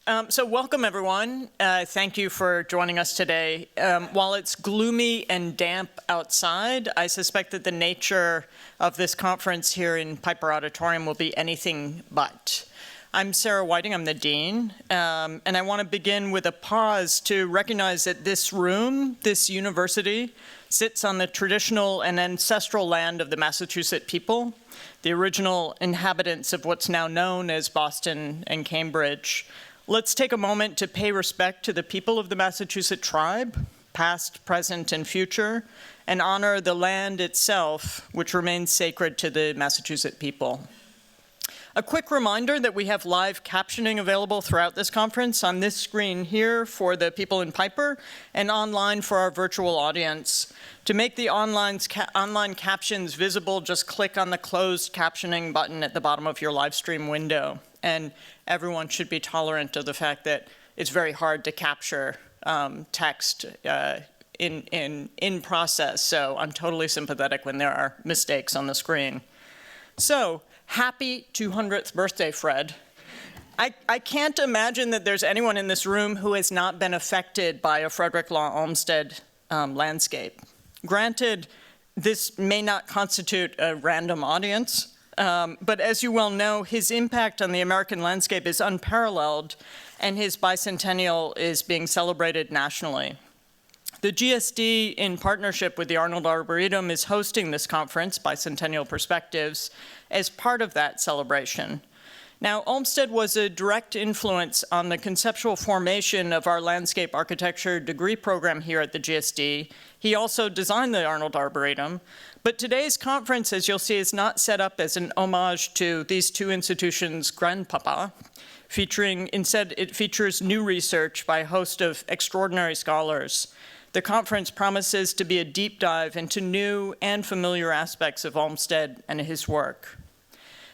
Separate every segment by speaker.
Speaker 1: So welcome, everyone. Thank you for joining us today. While it's gloomy and damp outside, I suspect that the nature of this conference here in Piper Auditorium will be anything but. I'm Sarah Whiting, I'm the Dean, and I want to begin with a pause to recognize that this room, this university, sits on the traditional and ancestral land of the Massachusetts people, the original inhabitants of what's now known as Boston and Cambridge. Let's take a moment to pay respect to the people of the Massachusetts tribe, past, present, and future, and honor the land itself, which remains sacred to the Massachusetts people. A quick reminder that we have live captioning available throughout this conference on this screen here for the people in Piper and online for our virtual audience. To make the online captions visible, just click on the closed captioning button at the bottom of your live stream window. And everyone should be tolerant of the fact that it's very hard to capture text in process. So I'm totally sympathetic when there are mistakes on the screen. So happy 200th birthday, Fred. I can't imagine that there's anyone in this room who has not been affected by a Frederick Law Olmsted landscape. Granted, this may not constitute a random audience, but as you well know, his impact on the American landscape is unparalleled, and his bicentennial is being celebrated nationally. The GSD, in partnership with the Arnold Arboretum, is hosting this conference, Bicentennial Perspectives, as part of that celebration. Now, Olmsted was a direct influence on the conceptual formation of our landscape architecture degree program here at the GSD. He also designed the Arnold Arboretum. But today's conference, as you'll see, is not set up as an homage to these two institutions' grandpapa. Instead, it features new research by a host of extraordinary scholars. The conference promises to be a deep dive into new and familiar aspects of Olmsted and his work.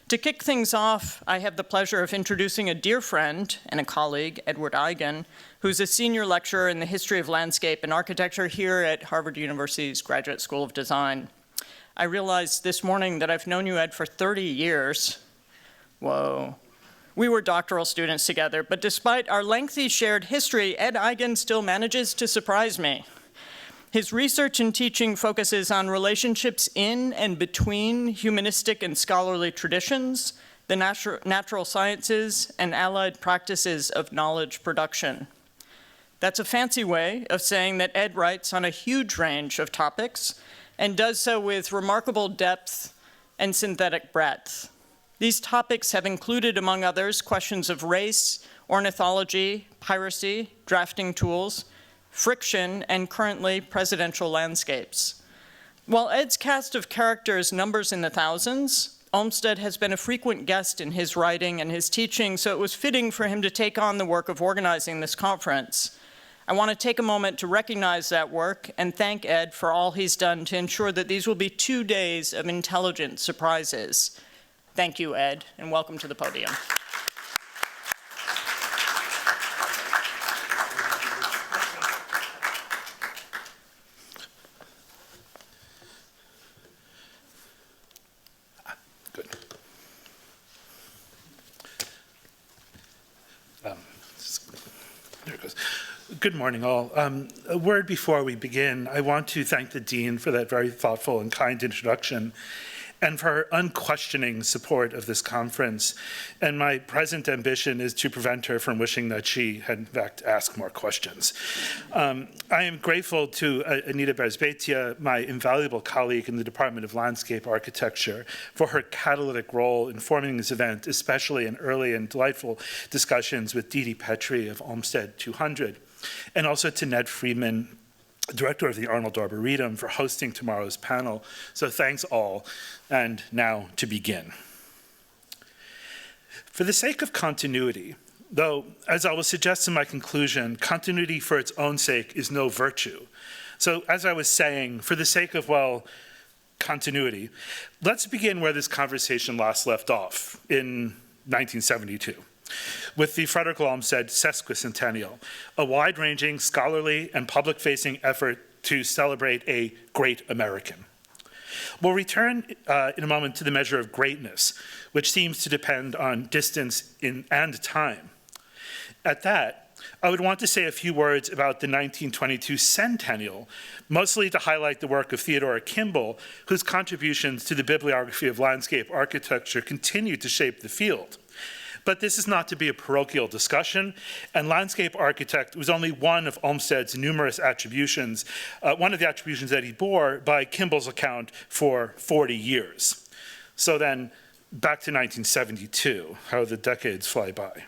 Speaker 1: To kick things off, I have the pleasure of introducing a dear friend and a colleague, Edward Eigen, who's a senior lecturer in the history of landscape and architecture here at Harvard University's Graduate School of Design. I realized this morning that I've known you, Ed, for 30 years. Whoa. We were doctoral students together, but despite our lengthy shared history, Ed Eigen still manages to surprise me. His research and teaching focuses on relationships in and between humanistic and scholarly traditions, the natural sciences, and allied practices of knowledge production. That's a fancy way of saying that Ed writes on a huge range of topics and does so with remarkable depth and synthetic breadth. These topics have included, among others, questions of race, ornithology, piracy, drafting tools, friction, and currently presidential landscapes. While Ed's cast of characters numbers in the thousands, Olmsted has been a frequent guest in his writing and his teaching, so it was fitting for him to take on the work of organizing this conference. I want to take a moment to recognize that work and thank Ed for all he's done to ensure that these will be 2 days of intelligent surprises. Thank you, Ed, and welcome to the podium.
Speaker 2: Good. There it goes. Good morning, all. A word before we begin. I want to thank the Dean for that very thoughtful and kind introduction and for her unquestioning support of this conference. And my present ambition is to prevent her from wishing that she had, in fact, asked more questions. I am grateful to Anita Berzbeitia, my invaluable colleague in the Department of Landscape Architecture, for her catalytic role in forming this event, especially in early and delightful discussions with Didi Petrie of Olmsted 200, and also to Ned Friedman, Director of the Arnold Arboretum, for hosting tomorrow's panel. So thanks all, and now to begin. For the sake of continuity, though, as I will suggest in my conclusion, continuity for its own sake is no virtue. So as I was saying, for the sake of, well, continuity, let's begin where this conversation last left off in 1972. With the Frederick Law Olmsted Sesquicentennial, a wide-ranging, scholarly, and public-facing effort to celebrate a great American. We'll return in a moment to the measure of greatness, which seems to depend on distance and time. At that, I would want to say a few words about the 1922 centennial, mostly to highlight the work of Theodora Kimball, whose contributions to the bibliography of landscape architecture continue to shape the field. But this is not to be a parochial discussion, and landscape architect was only one of Olmsted's numerous attributions, one of the attributions that he bore by Kimball's account for 40 years. So then, back to 1972, how the decades fly by.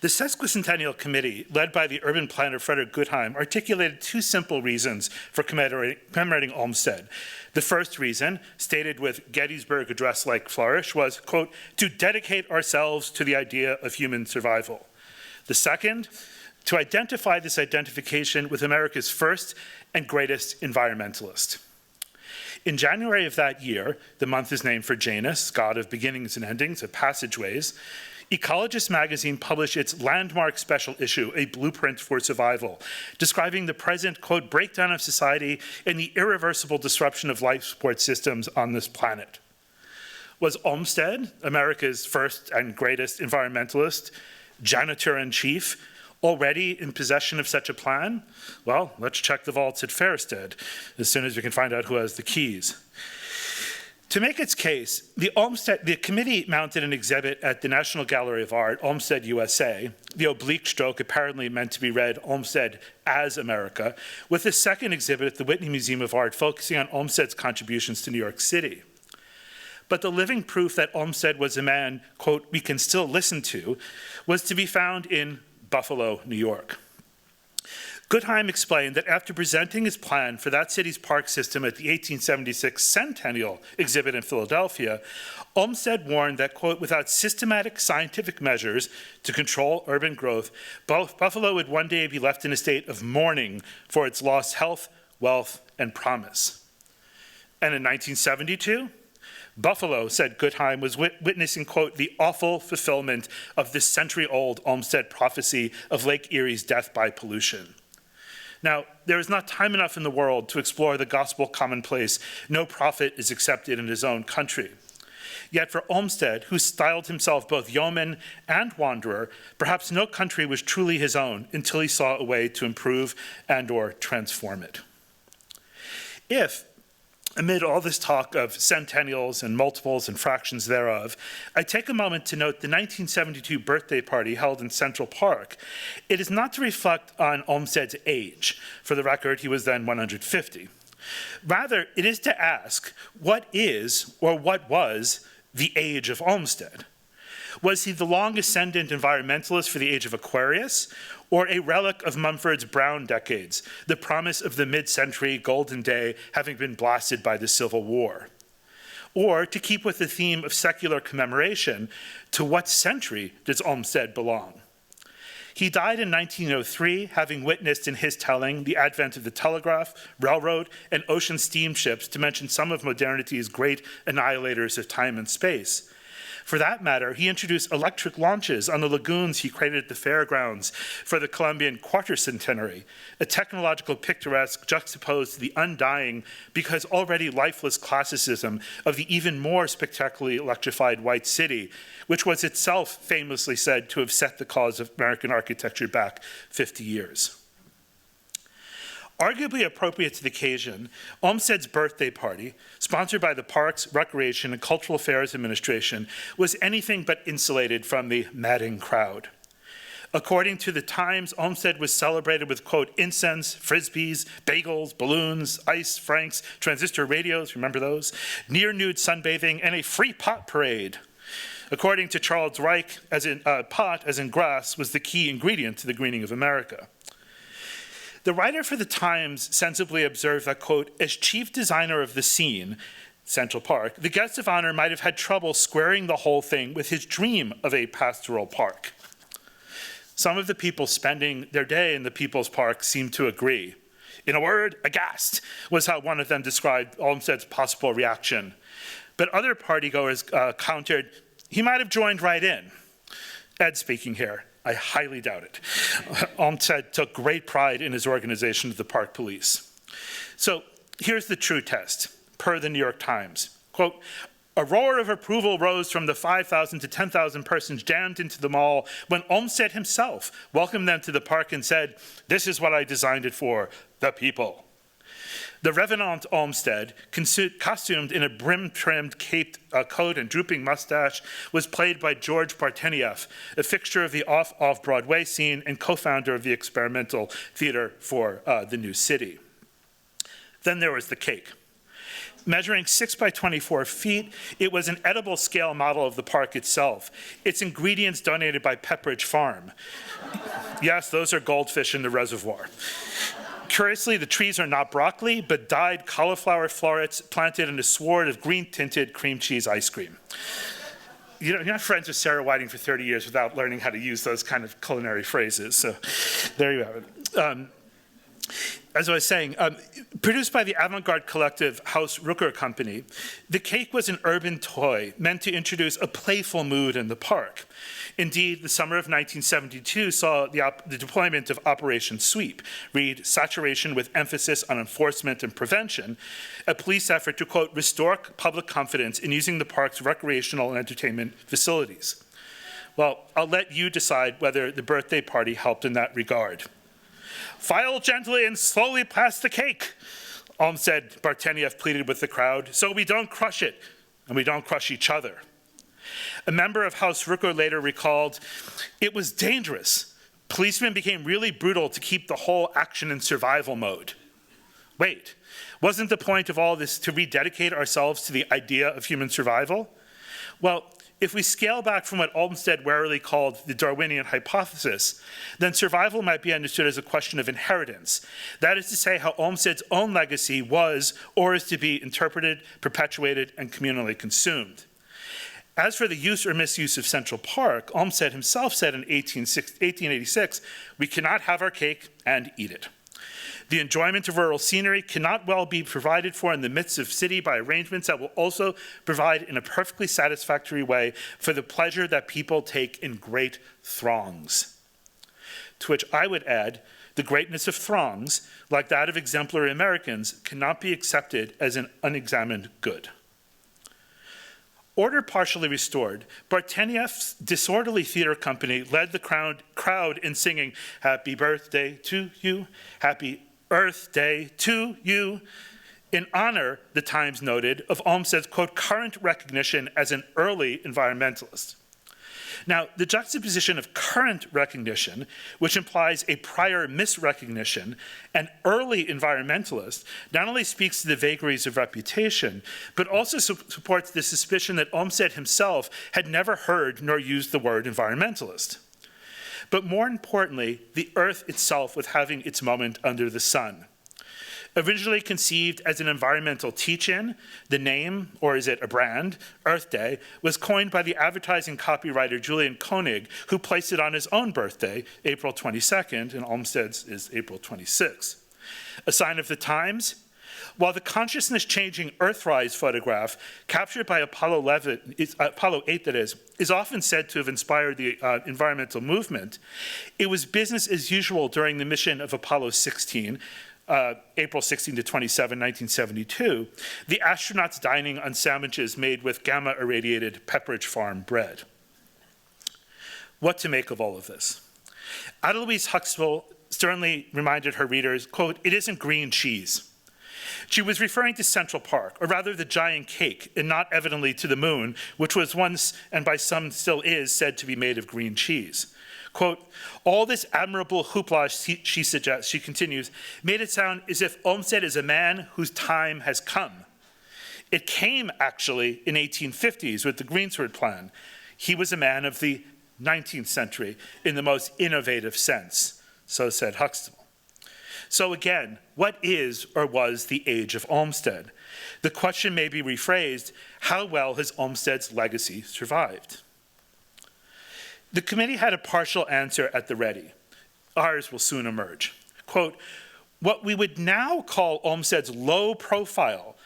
Speaker 2: The Sesquicentennial Committee, led by the urban planner Frederick Law, articulated two simple reasons for commemorating Olmsted. The first reason, stated with Gettysburg Address-like flourish, was, quote, to dedicate ourselves to the idea of human survival. The second, to identify this identification with America's first and greatest environmentalist. In January of that year, the month is named for Janus, god of beginnings and endings, of passageways, Ecologist magazine published its landmark special issue, A Blueprint for Survival, describing the present, quote, breakdown of society and the irreversible disruption of life support systems on this planet. Was Olmsted, America's first and greatest environmentalist, janitor-in-chief, already in possession of such a plan? Well, let's check the vaults at Fairstead as soon as we can find out who has the keys. To make its case, the committee mounted an exhibit at the National Gallery of Art, Olmsted, USA, the oblique stroke apparently meant to be read Olmsted as America, with a second exhibit at the Whitney Museum of Art focusing on Olmsted's contributions to New York City. But the living proof that Olmsted was a man, quote, we can still listen to, was to be found in Buffalo, New York. Goodheim explained that after presenting his plan for that city's park system at the 1876 Centennial exhibit in Philadelphia, Olmsted warned that, quote, without systematic scientific measures to control urban growth, Buffalo would one day be left in a state of mourning for its lost health, wealth, and promise. And in 1972, Buffalo, said Goodheim, was witnessing, quote, the awful fulfillment of this century-old Olmsted prophecy of Lake Erie's death by pollution. Now, there is not time enough in the world to explore the gospel commonplace, no prophet is accepted in his own country. Yet for Olmsted, who styled himself both yeoman and wanderer, perhaps no country was truly his own until he saw a way to improve and or transform it. If, amid all this talk of centennials and multiples and fractions thereof, I take a moment to note the 1972 birthday party held in Central Park. It is not to reflect on Olmsted's age. For the record, he was then 150. Rather, it is to ask, what is, or what was, the age of Olmsted? Was he the long ascendant environmentalist for the age of Aquarius, or a relic of Mumford's brown decades, the promise of the mid-century golden day having been blasted by the Civil War? Or, to keep with the theme of secular commemoration, to what century does Olmsted belong? He died in 1903, having witnessed in his telling the advent of the telegraph, railroad, and ocean steamships, to mention some of modernity's great annihilators of time and space. For that matter, he introduced electric launches on the lagoons he created at the fairgrounds for the Columbian Quartercentenary, a technological picturesque juxtaposed to the undying, because already lifeless classicism of the even more spectacularly electrified White City, which was itself famously said to have set the cause of American architecture back 50 years. Arguably appropriate to the occasion, Olmsted's birthday party, sponsored by the Parks, Recreation, and Cultural Affairs Administration, was anything but insulated from the madding crowd. According to the Times, Olmsted was celebrated with, quote, incense, frisbees, bagels, balloons, ice, franks, transistor radios, remember those? Near-nude sunbathing, and a free pot parade. According to Charles Reich, pot, as in grass, was the key ingredient to the greening of America. The writer for the Times sensibly observed that, quote, as chief designer of the scene, Central Park, the guest of honor might have had trouble squaring the whole thing with his dream of a pastoral park. Some of the people spending their day in the People's Park seemed to agree. In a word, aghast was how one of them described Olmsted's possible reaction. But other partygoers countered, he might have joined right in. Ed speaking here. I highly doubt it. Olmsted took great pride in his organization of the park police. So here's the true test, per the New York Times. Quote, A roar of approval rose from the 5,000 to 10,000 persons jammed into the mall when Olmsted himself welcomed them to the park and said, "This is what I designed it for, the people." The Revenant Olmsted, costumed in a brim-trimmed caped coat and drooping mustache, was played by George Bicentennial, a fixture of the off-Broadway scene and co-founder of the experimental theater for the new city. Then there was the cake. Measuring 6 by 24 feet, it was an edible scale model of the park itself. Its ingredients donated by Pepperidge Farm. Yes, those are goldfish in the reservoir. Curiously, the trees are not broccoli, but dyed cauliflower florets planted in a sward of green-tinted cream cheese ice cream. You know, you're not friends with Sarah Whiting for 30 years without learning how to use those kind of culinary phrases. So there you have it. As I was saying, produced by the avant-garde collective Haus Rucker Company, the cake was an urban toy meant to introduce a playful mood in the park. Indeed, the summer of 1972 saw the deployment of Operation Sweep, read saturation with emphasis on enforcement and prevention, a police effort to, quote, restore public confidence in using the park's recreational and entertainment facilities. Well, I'll let you decide whether the birthday party helped in that regard. "File gently and slowly past the cake," Olmsted Bicentennial pleaded with the crowd, "so we don't crush it and we don't crush each other." A member of Haus Rucker later recalled, "It was dangerous. Policemen became really brutal to keep the whole action in survival mode." Wait, wasn't the point of all this to rededicate ourselves to the idea of human survival? Well, if we scale back from what Olmsted warily called the Darwinian hypothesis, then survival might be understood as a question of inheritance. That is to say, how Olmsted's own legacy was or is to be interpreted, perpetuated, and communally consumed. As for the use or misuse of Central Park, Olmsted himself said in 1886, "We cannot have our cake and eat it." The enjoyment of rural scenery cannot well be provided for in the midst of city by arrangements that will also provide in a perfectly satisfactory way for the pleasure that people take in great throngs. To which I would add, the greatness of throngs, like that of exemplary Americans, cannot be accepted as an unexamined good. Order partially restored, Bicentennial's disorderly theater company led the crowd in singing, "Happy birthday to you, happy Earth Day to you," in honor, the Times noted, of Olmsted's, quote, current recognition as an early environmentalist. Now, the juxtaposition of current recognition, which implies a prior misrecognition, and early environmentalist, not only speaks to the vagaries of reputation, but also supports the suspicion that Olmsted himself had never heard nor used the word environmentalist. But more importantly, the earth itself was having its moment under the sun. Originally conceived as an environmental teach-in, the name, or is it a brand, Earth Day, was coined by the advertising copywriter Julian Koenig, who placed it on his own birthday, April 22nd, and Olmsted's is April 26th. A sign of the times? While the consciousness-changing Earthrise photograph, captured by Apollo 8 is often said to have inspired the environmental movement, it was business as usual during the mission of Apollo 16, April 16 to 27, 1972, the astronauts dining on sandwiches made with gamma-irradiated Pepperidge Farm bread. What to make of all of this? Ada Louise Huxtable sternly reminded her readers, quote, "It isn't green cheese." She was referring to Central Park, or rather the giant cake, and not evidently to the moon, which was once, and by some still is, said to be made of green cheese. Quote, "All this admirable hoopla," she suggests, she continues, "made it sound as if Olmsted is a man whose time has come. It came, actually, in 1850s with the Greensward Plan. He was a man of the 19th century in the most innovative sense," so said Huxtable. So again, what is or was the age of Olmsted? The question may be rephrased, how well has Olmsted's legacy survived? The committee had a partial answer at the ready. Ours will soon emerge. Quote, "What we would now call Olmsted's low profile,"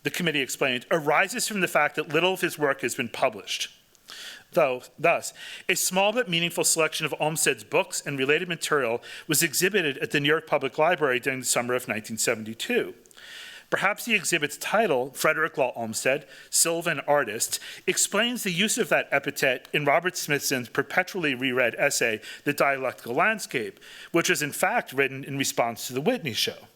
Speaker 2: the committee explained, "arises from the fact that little of his work has been published. Thus, a small but meaningful selection of Olmsted's books and related material was exhibited at the New York Public Library during the summer of 1972. Perhaps the exhibit's title, Frederick Law Olmsted, Sylvan Artist, explains the use of that epithet in Robert Smithson's perpetually reread essay, The Dialectical Landscape, which was in fact written in response to the Whitney show.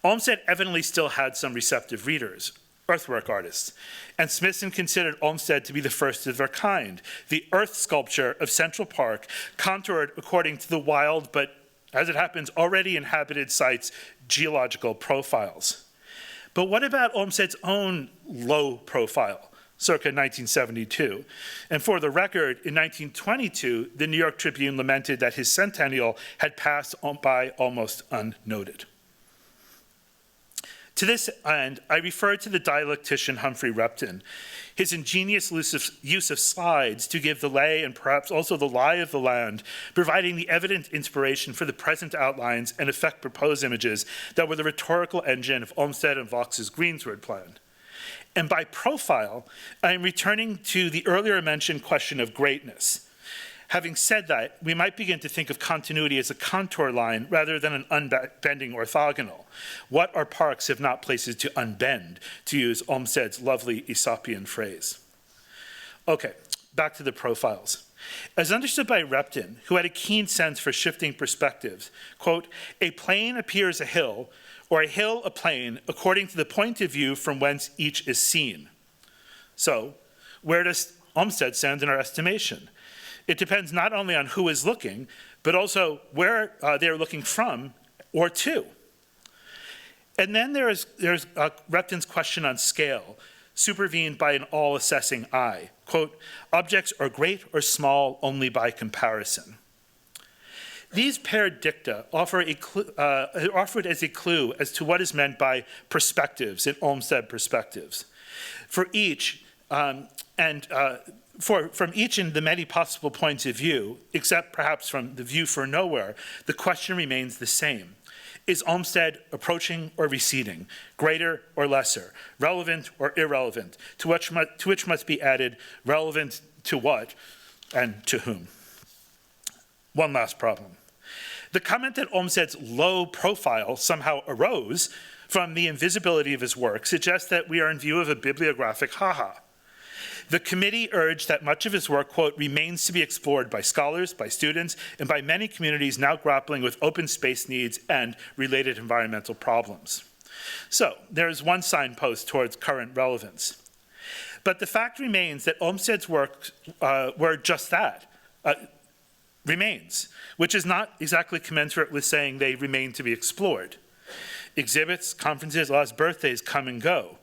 Speaker 2: Olmsted evidently still had some receptive readers, earthwork artists, and Smithson considered Olmsted to be the first of their kind, the earth sculpture of Central Park, contoured according to the wild but, as it happens, already inhabited site's geological profiles. But what about Olmsted's own low profile, circa 1972? And for the record, in 1922, the New York Tribune lamented that his centennial had passed by almost unnoted. To this end, I refer to the dialectician Humphrey Repton. His ingenious use of slides to give the lay and perhaps also the lie of the land, providing the evident inspiration for the present outlines and effect proposed images that were the rhetorical engine of Olmsted and Vaux's Greensward plan. And by profile, I am returning to the earlier mentioned question of greatness. Having said that, we might begin to think of continuity as a contour line rather than an unbending orthogonal. What are parks if not places to unbend, to use Olmsted's lovely Aesopian phrase? Okay, back to the profiles. As understood by Repton, who had a keen sense for shifting perspectives, quote, a plane appears a hill, or a hill a plane, according to the point of view from whence each is seen. So, where does Olmsted stand in our estimation? It depends not only on who is looking, but also where they're looking from or to. And then there's Repton's question on scale, supervened by an all-assessing eye. Quote, objects are great or small only by comparison. These paired dicta offered as a clue as to what is meant by perspectives in Olmsted perspectives. For each, from each in the many possible points of view, except perhaps from the view for nowhere, the question remains the same. Is Olmsted approaching or receding, greater or lesser, relevant or irrelevant, to which must be added relevant to what and to whom? One last problem. The comment that Olmsted's low profile somehow arose from the invisibility of his work suggests that we are in view of a bibliographic ha-ha. The committee urged that much of his work, quote, remains to be explored by scholars, by students, and by many communities now grappling with open space needs and related environmental problems. So there is one signpost towards current relevance. But the fact remains that Olmsted's works were just that, remains, which is not exactly commensurate with saying they remain to be explored. Exhibits, conferences, last birthdays come and go.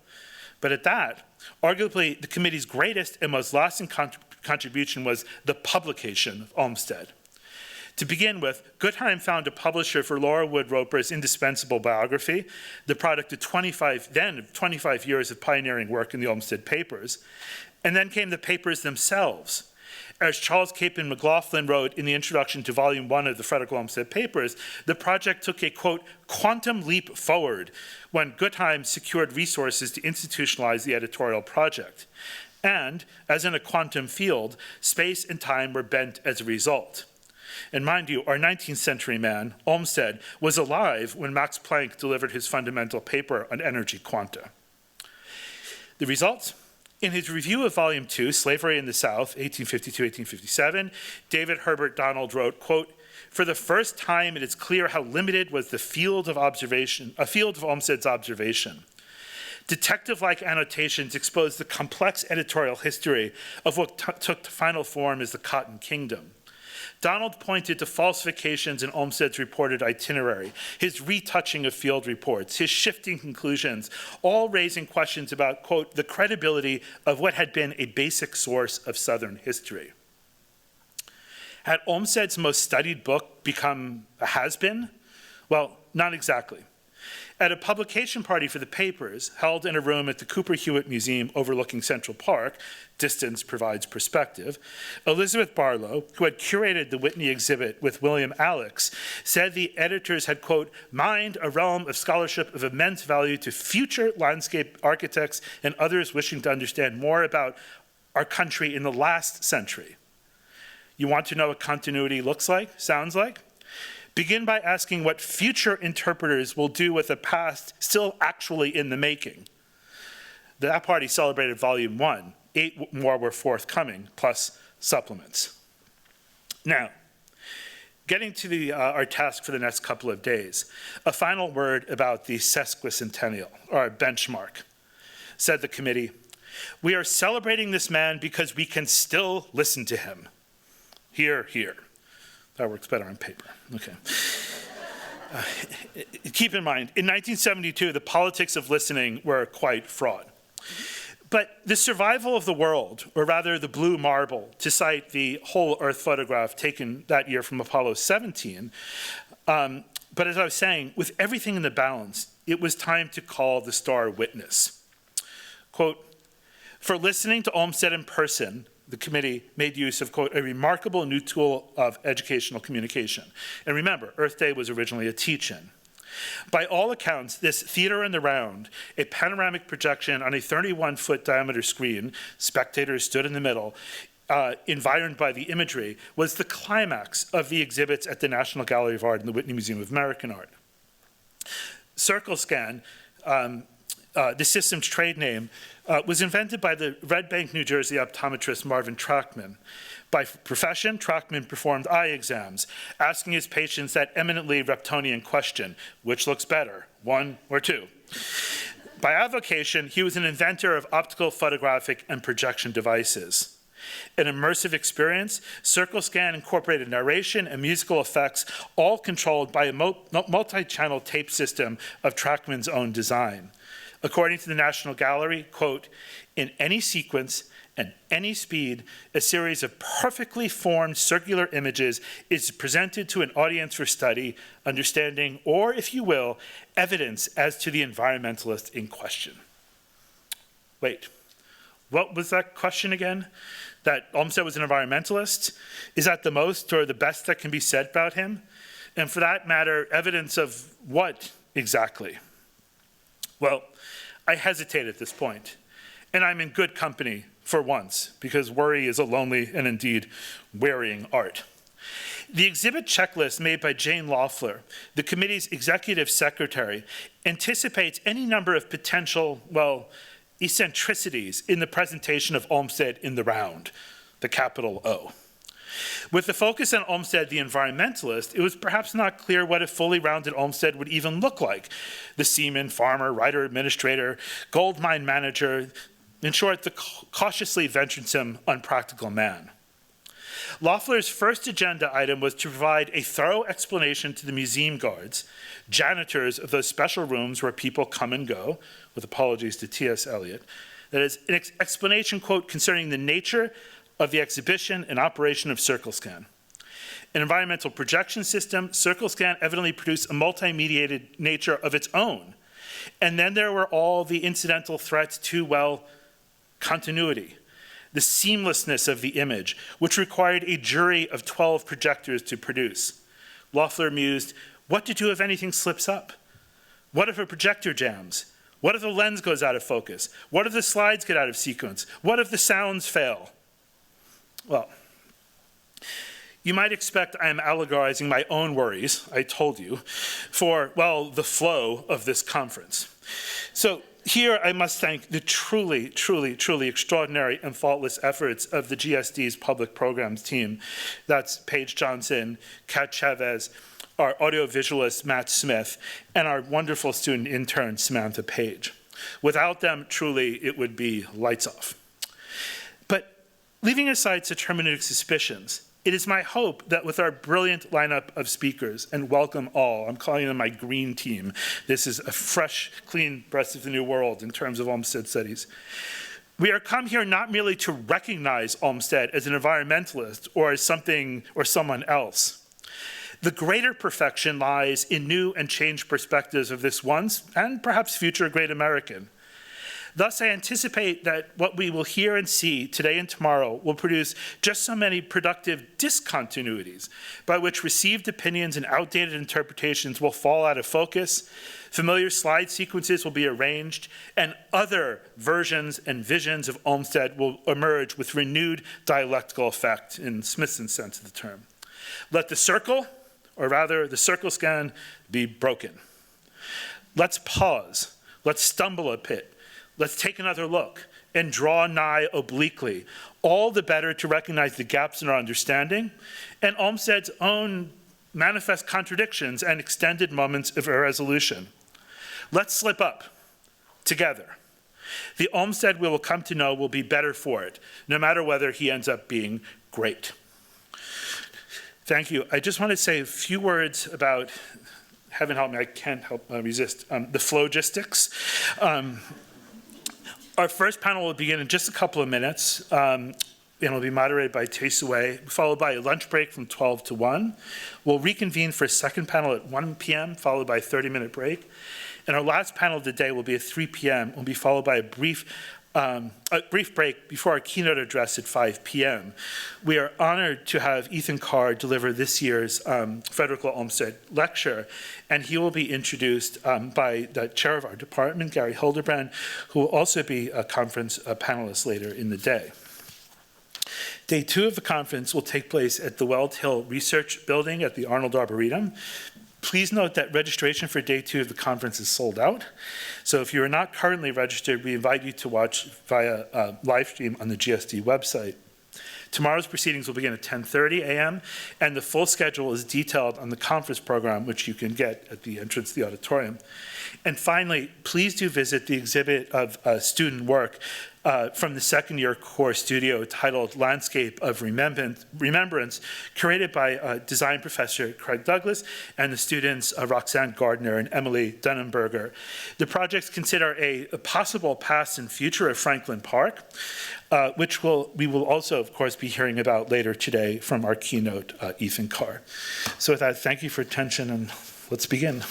Speaker 2: But at that, arguably the committee's greatest and most lasting contribution was the publication of Olmsted. To begin with, Guttheim found a publisher for Laura Wood Roper's indispensable biography, the product of 25 years of pioneering work in the Olmsted Papers, and then came the papers themselves. As Charles Capon McLaughlin wrote in the introduction to Volume 1 of the Frederick Law Olmsted Papers, the project took a, quote, quantum leap forward when Guttheim secured resources to institutionalize the editorial project. And, as in a quantum field, space and time were bent as a result. And mind you, our 19th century man, Olmsted, was alive when Max Planck delivered his fundamental paper on energy quanta. The results? In his review of Volume 2, Slavery in the South, 1852-1857, David Herbert Donald wrote, quote, for the first time it is clear how limited was the field of observation, a field of Olmsted's observation. Detective-like annotations expose the complex editorial history of what took final form as the Cotton Kingdom. Donald pointed to falsifications in Olmsted's reported itinerary, his retouching of field reports, his shifting conclusions, all raising questions about, quote, the credibility of what had been a basic source of Southern history. Had Olmsted's most studied book become a has-been? Well, not exactly. At a publication party for the papers, held in a room at the Cooper Hewitt Museum overlooking Central Park, distance provides perspective, Elizabeth Barlow, who had curated the Whitney exhibit with William Alex, said the editors had, quote, mined a realm of scholarship of immense value to future landscape architects and others wishing to understand more about our country in the last century. You want to know what continuity looks like, sounds like? Begin by asking what future interpreters will do with a past still actually in the making. That party celebrated volume 1. 8 more were forthcoming, plus supplements. Now, getting to our task for the next couple of days, a final word about the Sesquicentennial, or benchmark. Said the committee, "We are celebrating this man because we can still listen to him." Hear, hear. That works better on paper. Okay. Keep in mind, in 1972, the politics of listening were quite fraught. But the survival of the world, or rather the blue marble, to cite the whole Earth photograph taken that year from Apollo 17, but as I was saying, with everything in the balance, it was time to call the star witness. Quote, "For listening to Olmsted in person, the committee made use of, quote, a remarkable new tool of educational communication." And remember, Earth Day was originally a teach-in. By all accounts, this theater in the round, a panoramic projection on a 31-foot diameter screen, spectators stood in the middle, environed by the imagery, was the climax of the exhibits at the National Gallery of Art and the Whitney Museum of American Art. CircleScan, the system's trade name, was invented by the Red Bank, New Jersey optometrist Marvin Trachtman. By profession, Trachtman performed eye exams, asking his patients that eminently Reptonian question, which looks better, 1 or 2? By avocation, he was an inventor of optical, photographic, and projection devices. An immersive experience, CircleScan incorporated narration and musical effects, all controlled by a multi-channel tape system of Trachtman's own design. According to the National Gallery, quote, "In any sequence and any speed, a series of perfectly formed circular images is presented to an audience for study, understanding, or, if you will, evidence as to the environmentalist in question." Wait, what was that question again? That Olmsted was an environmentalist? Is that the most or the best that can be said about him? And for that matter, evidence of what exactly? Well, I hesitate at this point, and I'm in good company for once, because worry is a lonely and indeed wearying art. The exhibit checklist made by Jane Loeffler, the committee's executive secretary, anticipates any number of potential, well, eccentricities in the presentation of Olmsted in the round, the capital O. With the focus on Olmsted, the environmentalist, it was perhaps not clear what a fully rounded Olmsted would even look like. The seaman, farmer, writer, administrator, gold mine manager, in short, the cautiously venturesome, unpractical man. Loeffler's first agenda item was to provide a thorough explanation to the museum guards, janitors of those special rooms where people come and go, with apologies to T.S. Eliot, that is, an explanation, quote, concerning the nature of the exhibition and operation of CircleScan. An environmental projection system, CircleScan evidently produced a multi-mediated nature of its own. And then there were all the incidental threats to, well, continuity, the seamlessness of the image, which required a jury of 12 projectors to produce. Loeffler mused, what to do if anything slips up? What if a projector jams? What if the lens goes out of focus? What if the slides get out of sequence? What if the sounds fail? Well, you might expect I am allegorizing my own worries, I told you, for, well, the flow of this conference. So here I must thank the truly, truly, truly extraordinary and faultless efforts of the GSD's public programs team. That's Paige Johnson, Kat Chavez, our audiovisualist Matt Smith, and our wonderful student intern Samantha Page. Without them, truly, it would be lights off. But leaving aside such hermeneutic suspicions, it is my hope that with our brilliant lineup of speakers, and welcome all, I'm calling them my green team. This is a fresh, clean breath of the new world in terms of Olmsted studies. We are come here not merely to recognize Olmsted as an environmentalist or as something or someone else. The greater perfection lies in new and changed perspectives of this once and perhaps future great American. Thus, I anticipate that what we will hear and see today and tomorrow will produce just so many productive discontinuities by which received opinions and outdated interpretations will fall out of focus, familiar slide sequences will be arranged, and other versions and visions of Olmsted will emerge with renewed dialectical effect in Smithson's sense of the term. Let the circle or rather the circles can be broken. Let's pause. Let's stumble a bit. Let's take another look and draw nigh obliquely, all the better to recognize the gaps in our understanding and Olmsted's own manifest contradictions and extended moments of irresolution. Let's slip up together. The Olmsted we will come to know will be better for it, no matter whether he ends up being great. Thank you. I just want to say a few words about, heaven help me, I can't help resist, the phlogistics. Our first panel will begin in just a couple of minutes, and it'll be moderated by Tae-Sue, followed by a lunch break from 12 to 1. We'll reconvene for a second panel at 1 p.m., followed by a 30-minute break. And our last panel of the day will be at 3 p.m., will be followed by a brief break before our keynote address at 5 p.m. We are honored to have Ethan Carr deliver this year's Frederick Law Olmsted lecture, and he will be introduced by the chair of our department, Gary Hildebrand, who will also be a conference panelist later in the day. Day 2 of the conference will take place at the Weld Hill Research Building at the Arnold Arboretum. Please note that registration for Day 2 of the conference is sold out. So if you are not currently registered, we invite you to watch via live stream on the GSD website. Tomorrow's proceedings will begin at 10:30 a.m., and the full schedule is detailed on the conference program, which you can get at the entrance to the auditorium. And finally, please do visit the exhibit of student work from the second year core studio titled Landscape of Remembrance, curated by design professor Craig Douglas and the students Roxanne Gardner and Emily Dunnenberger. The projects consider a possible past and future of Franklin Park, which we will also, of course, be hearing about later today from our keynote, Ethan Carr. So with that, thank you for attention, and let's begin.